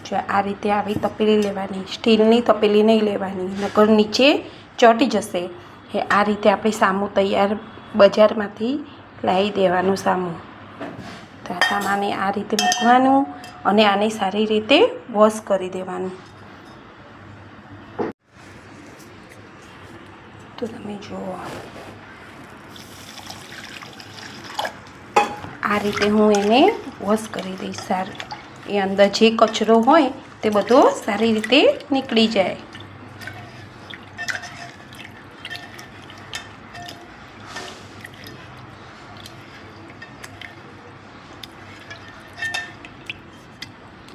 જો આ રીતે આવી તપેલી લેવાની, સ્ટીલની તપેલી નહીં લેવાની, નકર નીચે ચોંટી જશે. આ રીતે આપણે સામું તૈયાર બજારમાંથી લાવી દેવાનું સામું. તો આ સામાને આ રીતે મૂકવાનું અને આને સારી રીતે વોશ કરી દેવાનું. તો તમે જુઓ આ રીતે હું એને વોશ કરી દઈશ. સારું એ અંદર જે કચરો હોય તે બધો સારી રીતે નીકળી જાય.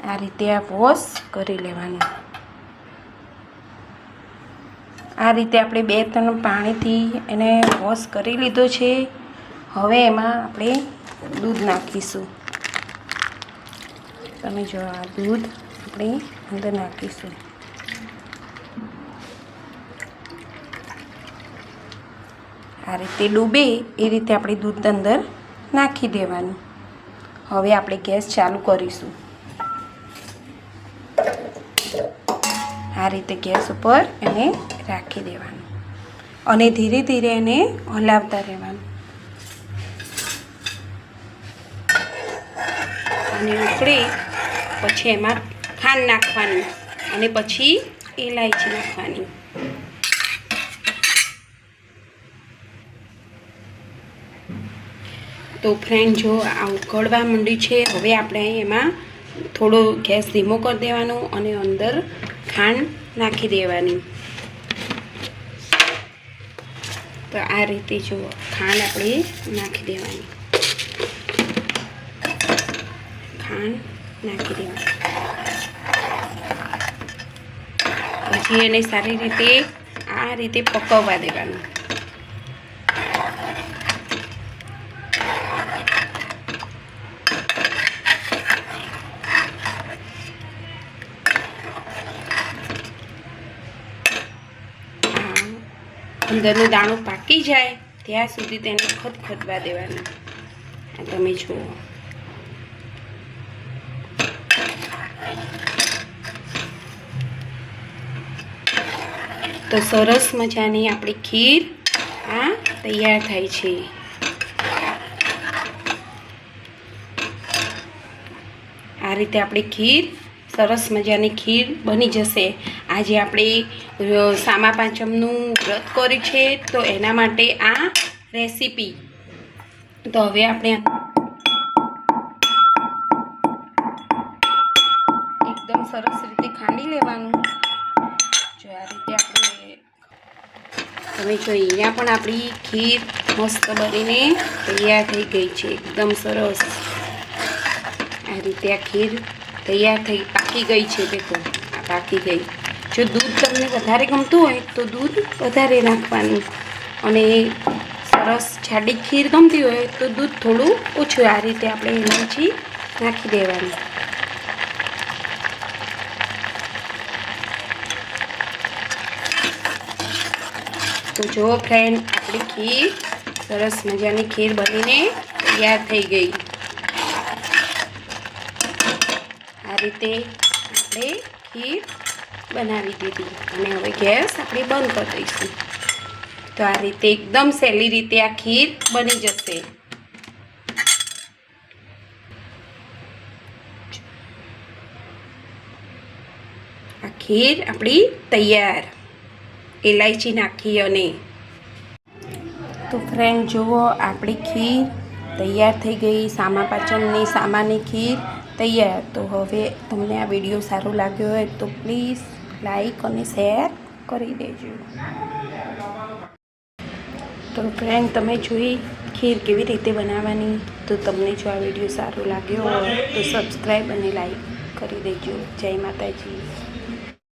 આ રીતે આ વોશ કરી લેવાનું. આ રીતે આપણે 2-3 પાણીથી એને વોશ કરી લીધો છે. હવે એમાં આપણે દૂધ નાખીશું. તમે જો આ દૂધ આપણે અંદર નાખીશું. આ રીતે ડૂબે એ રીતે આપણે દૂધ અંદર નાખી દેવાનું. હવે આપણે ગેસ ચાલુ કરીશું. આ રીતે ગેસ ઉપર એને રાખી દેવાનું અને ધીરે ધીરે એને હલાવતા રહેવાનું. અને ઉકળે પછી એમાં ખાંડ નાખવાની અને પછી ઇલાયચી નાખવાની. તો ફ્રેન્ડ જો આ ઉકળવા માંડી છે. હવે આપણે એમાં થોડો ગેસ ધીમો કરી દેવાનો અને અંદર ખાંડ નાખી દેવાની. તો આ રીતે જો ખાંડ આપણે નાખી દેવાની. ખાંડ નાખી દેવાની. પછી એને સારી રીતે આ રીતે પકવવા દેવાનું. અંદરનું દાણું પાકી જાય ત્યાં સુધી તેને ખદખદવા દેવાનું. આ તમે જુઓ તો સરસ મજાની આપણી ખીર આ તૈયાર થાય છે. આ રીતે આપણી ખીર સરસ મજાની ખીર બની જશે. આજે આપણે સામા પાંચમનું વ્રત કર્યું છે તો એના માટે આ રેસીપી. તો હવે આપણે એકદમ સરસ રીતે ખાંડી લેવાનું. જો આ રીતે આપણે તમે જો અહીંયા પણ આપણી ખીર મસ્ત બનીને તૈયાર થઈ ગઈ છે. એકદમ સરસ આ રીતે આ ખીર તૈયાર થઈ પાકી ગઈ છે. દેખો આ પાકી ગઈ. જો દૂધ તમને વધારે ગમતું હોય તો દૂધ વધારે નાખવાનું અને સરસ જાડી ખીર ગમતી હોય તો દૂધ થોડું ઓછું. આ રીતે આપણે ઇલાયચી નાખી દેવાની. તો જો ફ્રેન્ડ આપણી ખીર સરસ મજાની ખીર બનીને તૈયાર થઈ ગઈ. આ રીતે આપણે ખીર બનાવી દીધી અને હવે ગેસ આપણે બંધ કરી દઈશું. તો આ રીતે એકદમ સહેલી રીતે આ ખીર બની જશે. આ ખીર આપણી તૈયાર ઇલાયચી નાખી અને. તો ફ્રેન્ડ જુઓ આપણી ખીર તૈયાર થઈ ગઈ. સામા પાંચમની સામાની ખીર તૈયાર. તો હવે તમને આ વિડીયો સારો લાગ્યો હોય તો પ્લીઝ લાઈક અને શેર કરી દેજો. તો ફ્રેન્ડ તમે જોઈ ખીર કેવી રીતે બનાવવાની. તો તમને જો આ વિડીયો સારો લાગ્યો હોય તો સબસ્ક્રાઈબ અને લાઈક કરી દેજો. જય માતાજી.